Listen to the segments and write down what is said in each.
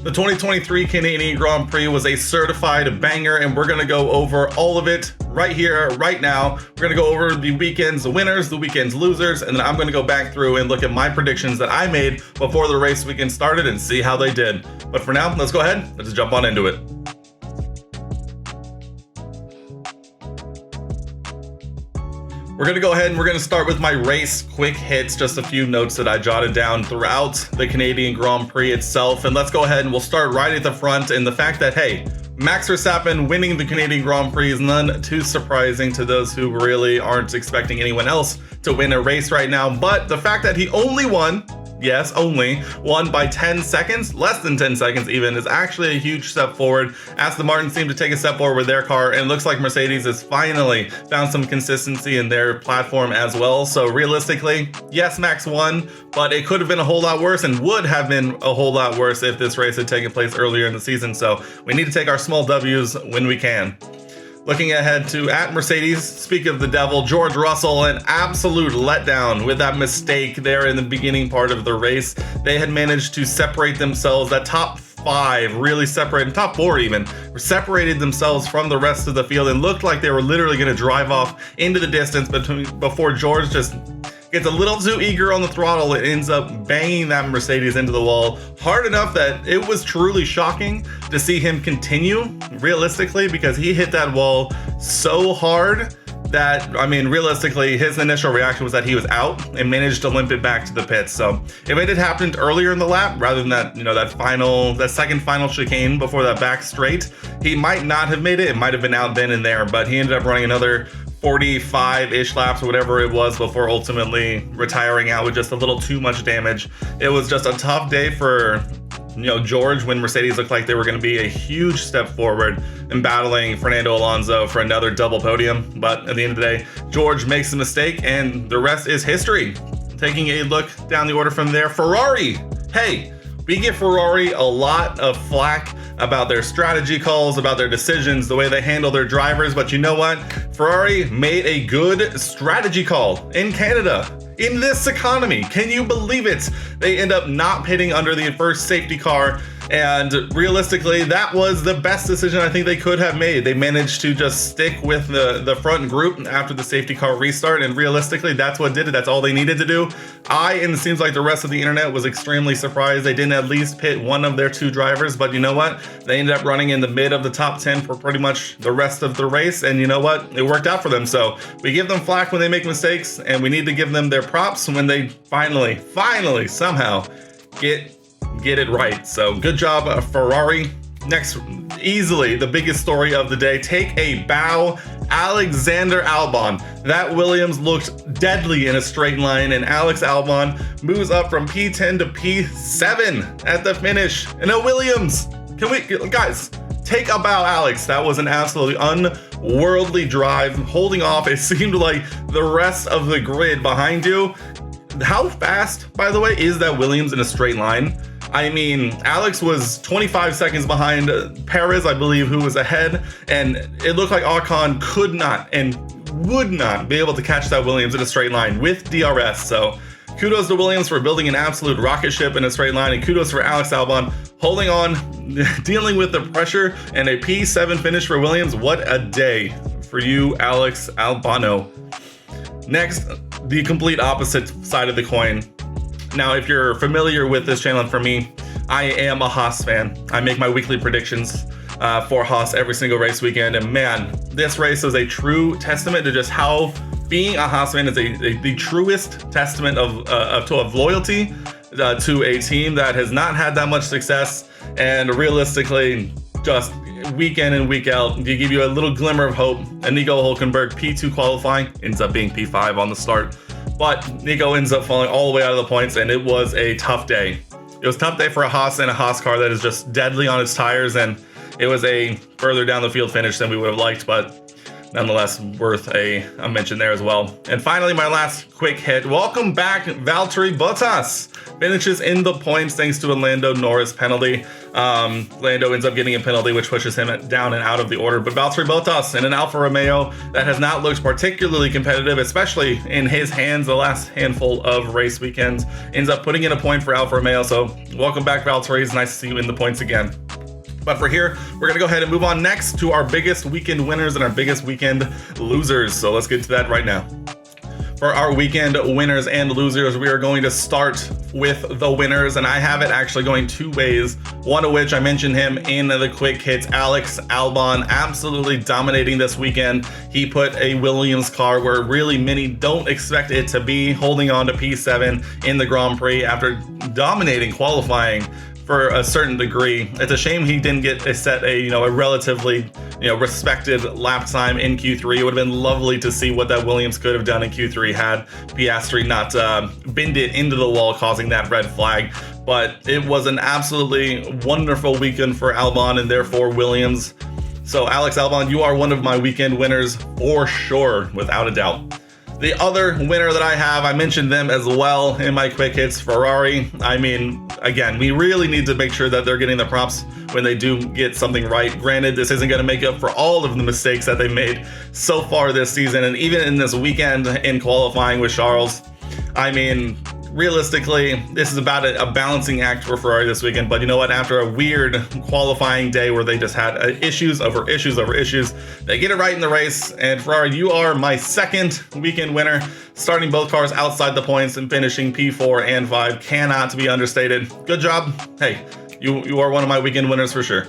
The 2023 Canadian Grand Prix was a certified banger, and we're going to go over all of it right here, right now. We're going to go over the weekend's winners, the weekend's losers, and then I'm going to go back through and look at my predictions that I made before the race weekend started and see how they did. But for now, let's go ahead. Let's jump on into it. We're going to go ahead and we're going to start with my race quick hits, just a few notes that I jotted down throughout the Canadian Grand Prix itself. And let's go ahead and we'll start right at the front. And the fact that, hey, Max Verstappen winning the Canadian Grand Prix is none too surprising to those who really aren't expecting anyone else to win a race right now. But the fact that he only won, yes, only won by 10 seconds, less than 10 seconds even, is actually a huge step forward. Aston Martin seemed to take a step forward with their car, and it looks like Mercedes has finally found some consistency in their platform as well. So realistically, yes, Max won, but it could have been a whole lot worse and would have been a whole lot worse if this race had taken place earlier in the season. So we need to take our small W's when we can. Looking ahead to at Mercedes, speak of the devil, George Russell, an absolute letdown with that mistake there in the beginning part of the race. They had managed to separate themselves, that top five really separated, top four even, separated themselves from the rest of the field and looked like they were literally going to drive off into the distance before George just gets a little too eager on the throttle. It ends up banging that Mercedes into the wall hard enough that it was truly shocking to see him continue realistically, because he hit that wall so hard that, I mean, realistically, his initial reaction was that he was out and managed to limp it back to the pits. So if it had happened earlier in the lap, rather than that, that second final chicane before that back straight, he might not have made it. It might have been out then and there, but he ended up running another 45-ish laps or whatever it was before ultimately retiring out with just a little too much damage. It was just a tough day for George, when Mercedes looked like they were going to be a huge step forward in battling Fernando Alonso for another double podium. But at the end of the day, George makes a mistake and the rest is history. Taking a look down the order from there, Ferrari. Hey, we give Ferrari a lot of flack about their strategy calls, about their decisions, the way they handle their drivers. But you know what? Ferrari made a good strategy call in Canada. In this economy, can you believe it? They end up not pitting under the first safety car, and realistically, that was the best decision I think they could have made. They managed to just stick with the front group after the safety car restart, and realistically, that's what did it. That's all they needed to do. And it seems like the rest of the internet was extremely surprised they didn't at least pit one of their two drivers, but you know what? They ended up running in the mid of the top 10 for pretty much the rest of the race, and you know what? It worked out for them. So we give them flack when they make mistakes, and we need to give them their props when they finally somehow get it right. So good job, Ferrari. Next, easily the biggest story of the day, take a bow, Alexander Albon. That Williams looked deadly in a straight line, and Alex Albon moves up from P10 to P7 at the finish in a Williams. Can we, guys, take a bow, Alex. That was an absolutely unworldly drive, holding off, it seemed like, the rest of the grid behind you. How fast, by the way, is that Williams in a straight line? I mean, Alex was 25 seconds behind Perez, I believe, who was ahead, and it looked like Ocon could not and would not be able to catch that Williams in a straight line with DRS. So kudos to Williams for building an absolute rocket ship in a straight line, and kudos for Alex Albon holding on, dealing with the pressure, and a P7 finish for Williams. What a day for you, Alex Albano. Next, the complete opposite side of the coin. Now, if you're familiar with this channel, and for me, I am a Haas fan. I make my weekly predictions for Haas every single race weekend, and man, this race is a true testament to just how being a Haas fan is the truest testament of loyalty to a team that has not had that much success, and realistically, just week in and week out, to give you a little glimmer of hope. And Nico Hülkenberg, P2 qualifying, ends up being P5 on the start. But Nico ends up falling all the way out of the points, and it was a tough day. It was a tough day for a Haas and a Haas car that is just deadly on its tires, and it was a further down the field finish than we would have liked. But nonetheless worth a mention there as well. And finally, my last quick hit. Welcome back, Valtteri Bottas. Finishes in the points thanks to a Lando Norris penalty. Lando ends up getting a penalty, which pushes him down and out of the order. But Valtteri Bottas in an Alfa Romeo that has not looked particularly competitive, especially in his hands the last handful of race weekends, ends up putting in a point for Alfa Romeo. So welcome back, Valtteri. It's nice to see you in the points again. But for here, we're going to go ahead and move on next to our biggest weekend winners and our biggest weekend losers. So let's get to that right now. For our weekend winners and losers, we are going to start with the winners, and I have it actually going two ways. One of which I mentioned him in the quick hits, Alex Albon, absolutely dominating this weekend. He put a Williams car where really many don't expect it to be, holding on to P7 in the Grand Prix after dominating qualifying for a certain degree. It's a shame he didn't get a relatively respected lap time in Q3. It would have been lovely to see what that Williams could have done in Q3 had Piastri not binned it into the wall, causing that red flag. But it was an absolutely wonderful weekend for Albon and therefore Williams. So Alex Albon, you are one of my weekend winners for sure, without a doubt. The other winner that I have, I mentioned them as well in my quick hits, Ferrari. I mean, again, we really need to make sure that they're getting the props when they do get something right. Granted, this isn't going to make up for all of the mistakes that they've made so far this season, and even in this weekend in qualifying with Charles. I mean, realistically, this is about a balancing act for Ferrari this weekend. But you know what? After a weird qualifying day where they just had issues over issues over issues, they get it right in the race. And Ferrari, you are my second weekend winner, starting both cars outside the points and finishing P4 and 5. Cannot be understated. Good job. Hey, you are one of my weekend winners for sure.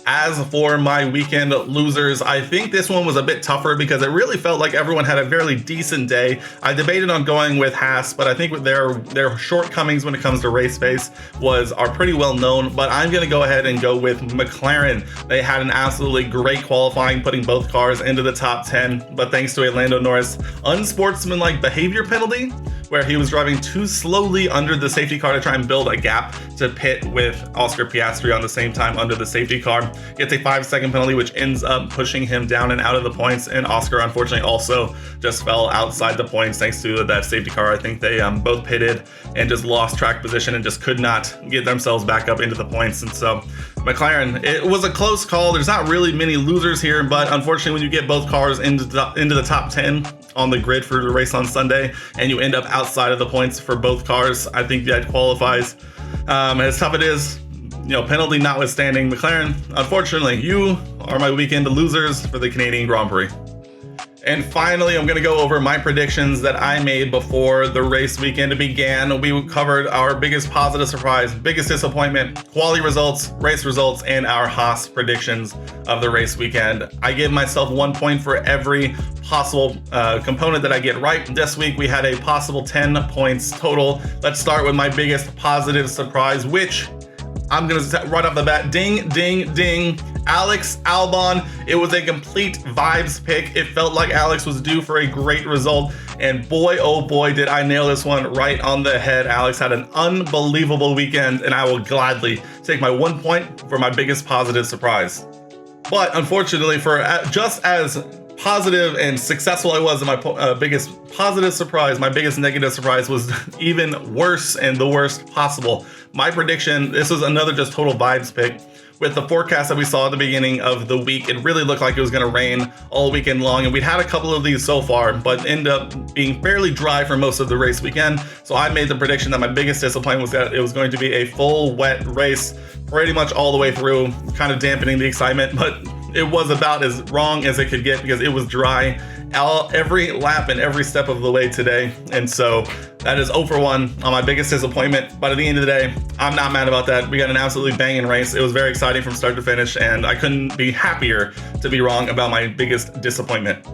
As for my weekend losers, I think this one was a bit tougher because it really felt like everyone had a fairly decent day. I debated on going with Haas, but I think their shortcomings when it comes to race pace are pretty well known. But I'm going to go ahead and go with McLaren. They had an absolutely great qualifying, putting both cars into the top 10. But thanks to a Lando Norris unsportsmanlike behavior penalty, where he was driving too slowly under the safety car to try and build a gap to pit with Oscar Piastri on the same time under the safety car. Gets a 5-second penalty, which ends up pushing him down and out of the points. And Oscar, unfortunately, also just fell outside the points thanks to that safety car. I think they both pitted and just lost track position and just could not get themselves back up into the points. And so McLaren, it was a close call. There's not really many losers here, but unfortunately, when you get both cars into the top 10 on the grid for the race on Sunday, and you end up outside of the points for both cars, I think that qualifies. As tough it is, penalty notwithstanding, McLaren, unfortunately, you are my weekend losers for the Canadian Grand Prix. And finally, I'm going to go over my predictions that I made before the race weekend began. We covered our biggest positive surprise, biggest disappointment, quality results, race results, and our Haas predictions of the race weekend. I give myself 1 point for every possible component that I get right. This week, we had a possible 10 points total. Let's start with my biggest positive surprise, which I'm going to right off the bat, ding, ding, ding. Alex Albon. It was a complete vibes pick. It felt like Alex was due for a great result. And boy, oh boy, did I nail this one right on the head. Alex had an unbelievable weekend, and I will gladly take my 1 point for my biggest positive surprise. But unfortunately, for just as positive and successful I was in my biggest positive surprise, my biggest negative surprise was even worse and the worst possible. My prediction, this was another just total vibes pick. With the forecast that we saw at the beginning of the week, it really looked like it was going to rain all weekend long, and we'd had a couple of these so far, but ended up being fairly dry for most of the race weekend. So I made the prediction that my biggest disappointment was that it was going to be a full wet race pretty much all the way through, kind of dampening the excitement, but it was about as wrong as it could get because it was dry every lap and every step of the way today. And so that is 0 for 1 on my biggest disappointment. But at the end of the day, I'm not mad about that. We got an absolutely banging race. It was very exciting from start to finish, and I couldn't be happier to be wrong about my biggest disappointment.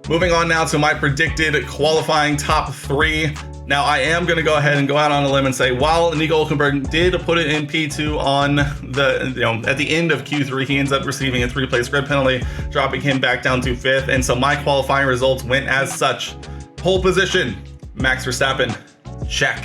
Moving on now to my predicted qualifying top 3. Now, I am going to go ahead and go out on a limb and say, while Nico Hülkenberg did put it in P2 on at the end of Q3, he ends up receiving a 3-place grid penalty, dropping him back down to 5th. And so my qualifying results went as such. Pole position, Max Verstappen, check.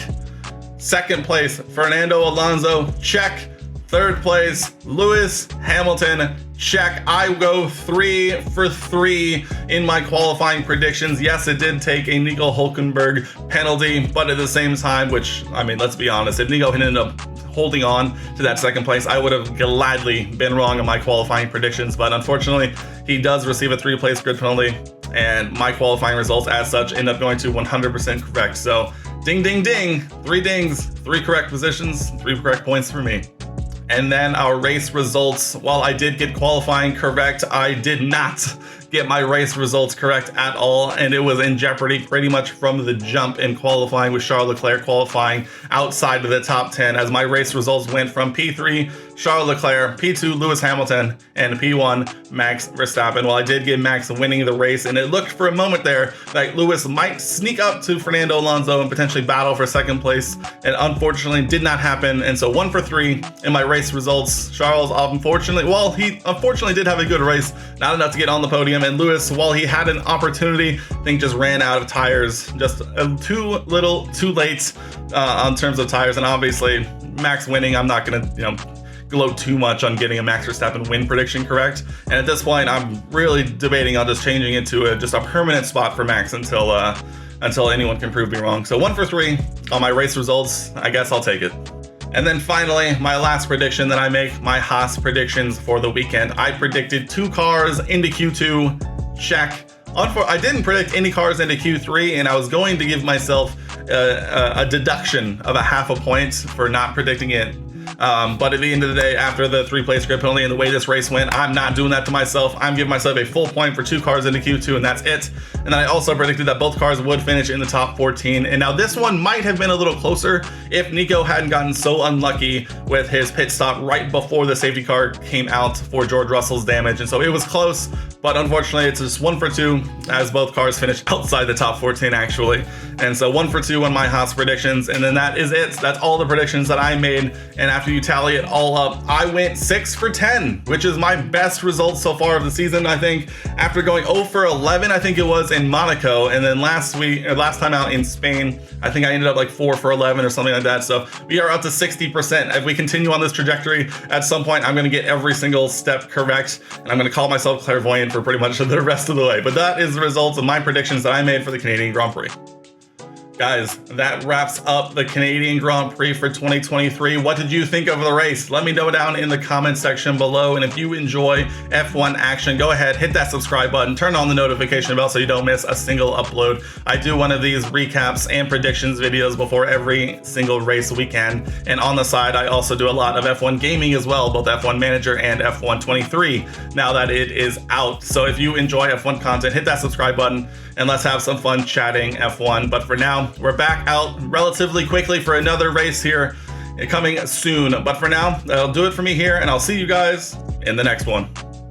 Second place, Fernando Alonso, check. Third place, Lewis Hamilton. Check. I go 3 for 3 in my qualifying predictions. Yes, it did take a Nico Hülkenberg penalty, but at the same time, which, I mean, let's be honest, if Nico had ended up holding on to that second place, I would have gladly been wrong in my qualifying predictions, but unfortunately, he does receive a 3-place grid penalty, and my qualifying results as such end up going to 100% correct. So, ding, ding, ding, 3 dings, 3 correct positions, 3 correct points for me. And then our race results, while I did get qualifying correct, I did not get my race results correct at all, and it was in jeopardy pretty much from the jump in qualifying, with Charles Leclerc qualifying outside of the top 10, as my race results went from P3 Charles Leclerc, P2 Lewis Hamilton, and P1 Max Verstappen. While I did get Max winning the race, and it looked for a moment there like Lewis might sneak up to Fernando Alonso and potentially battle for second place, and unfortunately did not happen. And so 1 for 3 in my race results. Charles, unfortunately, well, he unfortunately did have a good race, not enough to get on the podium. And Lewis, while he had an opportunity, I think just ran out of tires, just too little, too late on terms of tires. And obviously, Max winning, I'm not gonna, gloat too much on getting a Max Verstappen win prediction correct. And at this point, I'm really debating on just changing it to just a permanent spot for Max until anyone can prove me wrong. So 1 for 3 on my race results. I guess I'll take it. And then finally, my last prediction that I make, my Haas predictions for the weekend. I predicted 2 cars into Q2, check. I didn't predict any cars into Q3, and I was going to give myself a deduction of a half a point for not predicting it. But at the end of the day, after the 3-place grid penalty and the way this race went, I'm not doing that to myself. I'm giving myself a full point for 2 cars into Q2, and that's it. And then I also predicted that both cars would finish in the top 14. And now this one might have been a little closer if Nico hadn't gotten so unlucky with his pit stop right before the safety car came out for George Russell's damage. And so it was close, but unfortunately it's just 1 for 2 as both cars finished outside the top 14 actually. And so 1 for 2 on my Haas predictions. And then that is it. That's all the predictions that I made. And after you tally it all up, I went 6 for 10, which is my best result so far of the season, I think, after going 0 for 11, I think it was in Monaco. And then last time out in Spain, I think I ended up like 4 for 11 or something like that. So we are up to 60%. If we continue on this trajectory, at some point, I'm going to get every single step correct. And I'm going to call myself clairvoyant for pretty much the rest of the way. But that is the results of my predictions that I made for the Canadian Grand Prix. Guys, that wraps up the Canadian Grand Prix for 2023. What did you think of the race? Let me know down in the comment section below. And if you enjoy F1 action, go ahead, hit that subscribe button, turn on the notification bell so you don't miss a single upload. I do one of these recaps and predictions videos before every single race weekend. And on the side, I also do a lot of F1 gaming as well, both F1 Manager and F1 23, now that it is out. So if you enjoy F1 content, hit that subscribe button and let's have some fun chatting F1. But for now, we're back out relatively quickly for another race here coming soon. But for now, that'll do it for me here, and I'll see you guys in the next one.